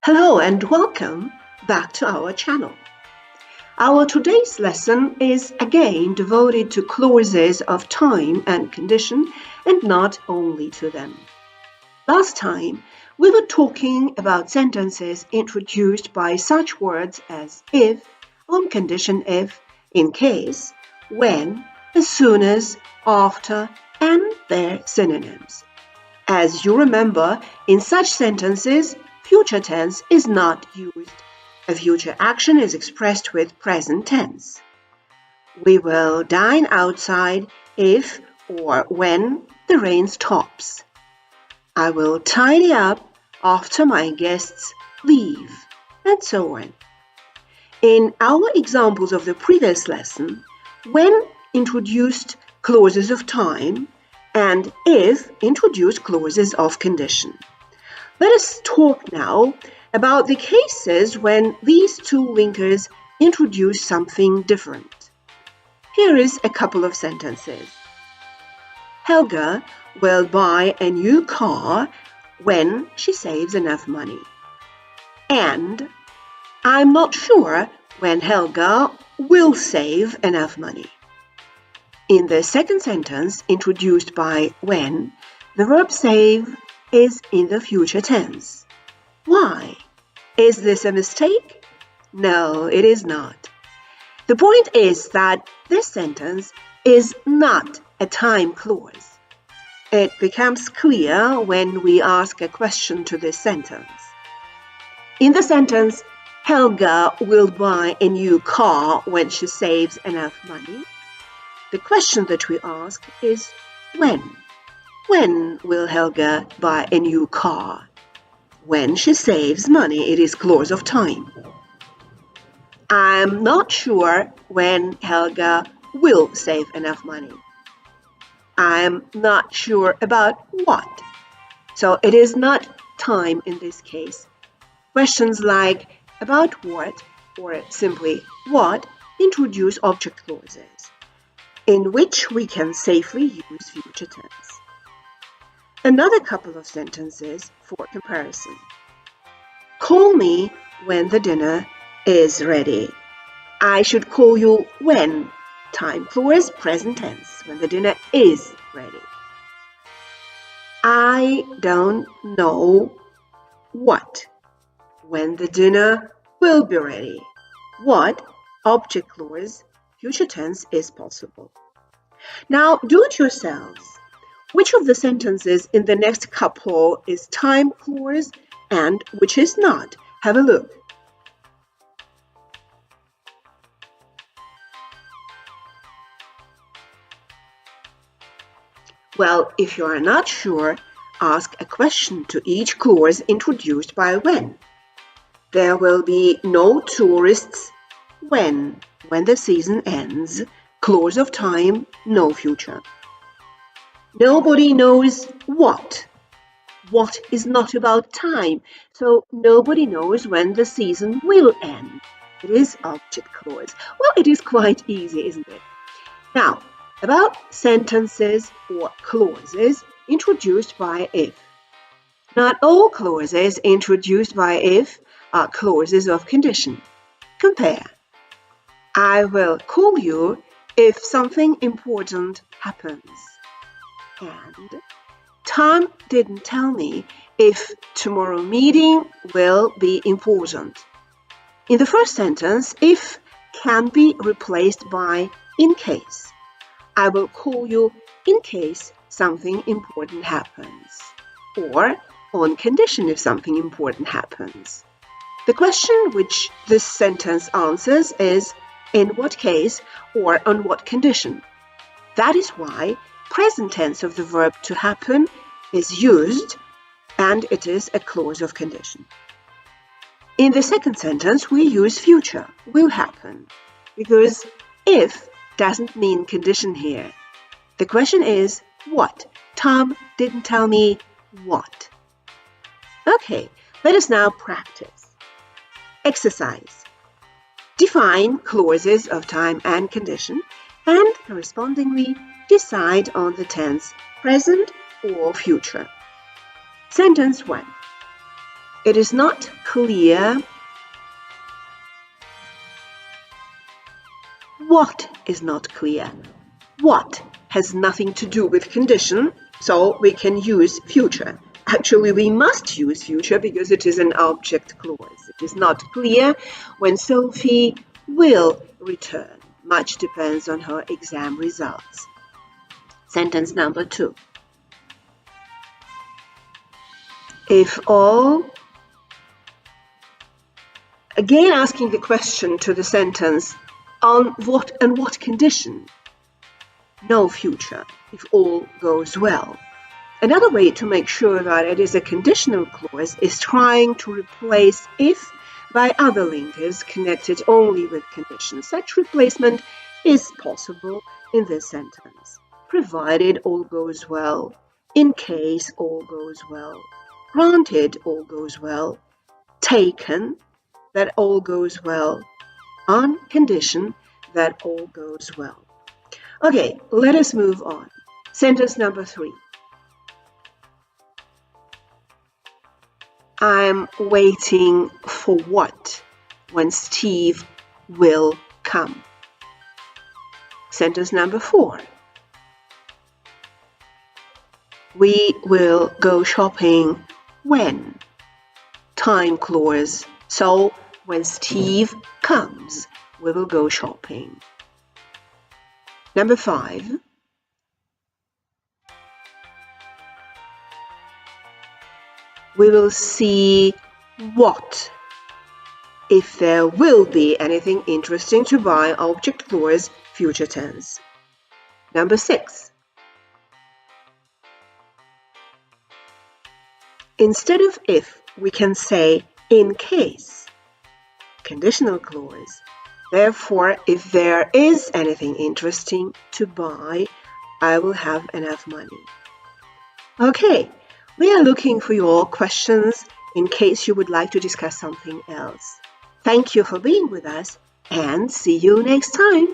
Hello and welcome back to our channel. Our today's lesson is again devoted to clauses of time and condition and not only to them. Last time we were talking about sentences introduced by such words as if, on condition if, in case, when, as soon as, after, and their synonyms. As you remember, in such sentences, future tense is not used. A future action is expressed with present tense. We will dine outside if or when the rain stops. I will tidy up after my guests leave, and so on. In our examples of the previous lesson, when introduced clauses of time and if introduced clauses of condition. Let us talk now about the cases when these two linkers introduce something different. Here is a couple of sentences. Helga will buy a new car when she saves enough money. And I'm not sure when Helga will save enough money. In the second sentence, introduced by when, the verb save is in the future tense. Why? Is this a mistake? No, it is not. The point is that this sentence is not a time clause. It becomes clear when we ask a question to this sentence. In the sentence, Helga will buy a new car when she saves enough money, the question that we ask is when. When will Helga buy a new car? When she saves money, it is clause of time. I'm not sure when Helga will save enough money. I'm not sure about what. So it is not time in this case. Questions like about what or simply what introduce object clauses in which we can safely use future tense. Another couple of sentences for comparison. Call me when the dinner is ready. I should call you when. Time clause, present tense, when the dinner is ready. I don't know what. When the dinner will be ready. What, object clause, future tense is possible. Now do it yourselves. Which of the sentences in the next couple is time clause and which is not? Have a look. Well, if you are not sure, ask a question to each clause introduced by when. There will be no tourists when the season ends. Clause of time, no future. Nobody knows what. What is not about time, so nobody knows when the season will end. It is object clause. Well, it is quite easy, isn't it? Now, about sentences or clauses introduced by if. Not all clauses introduced by if are clauses of condition. Compare. I will call you if something important happens. And Tom didn't tell me if tomorrow meeting will be important. In the first sentence, if can be replaced by in case. I will call you in case something important happens. Or on condition if something important happens. The question which this sentence answers is in what case or on what condition. That is why present tense of the verb to happen is used and it is a clause of condition. In the second sentence, we use future, will happen, because if doesn't mean condition here. The question is what? Tom didn't tell me what. Okay, let us now practice. Exercise. Define clauses of time and condition and correspondingly decide on the tense present or future. Sentence 1. It is not clear. What is not clear? What has nothing to do with condition, so we can use future. Actually, we must use future because it is an object clause. It is not clear when Sophie will return. Much depends on her exam results. Sentence number 2. If all, again asking the question to the sentence, on what condition? No future, if all goes well. Another way to make sure that it is a conditional clause is trying to replace if by other linkers connected only with conditions. Such replacement is possible in this sentence. Provided all goes well, in case all goes well, granted all goes well, taken that all goes well, on condition that all goes well. Okay, let us move on. Sentence number 3. I'm waiting for what when Steve will come? Sentence number 4. We will go shopping when? Time clause. So when Steve comes, we will go shopping. Number 5. We will see what if there will be anything interesting to buy, object clause, future tense. Number 6. Instead of if, we can say in case, conditional clause. Therefore, if there is anything interesting to buy, I will have enough money. Okay, we are looking for your questions in case you would like to discuss something else. Thank you for being with us and see you next time.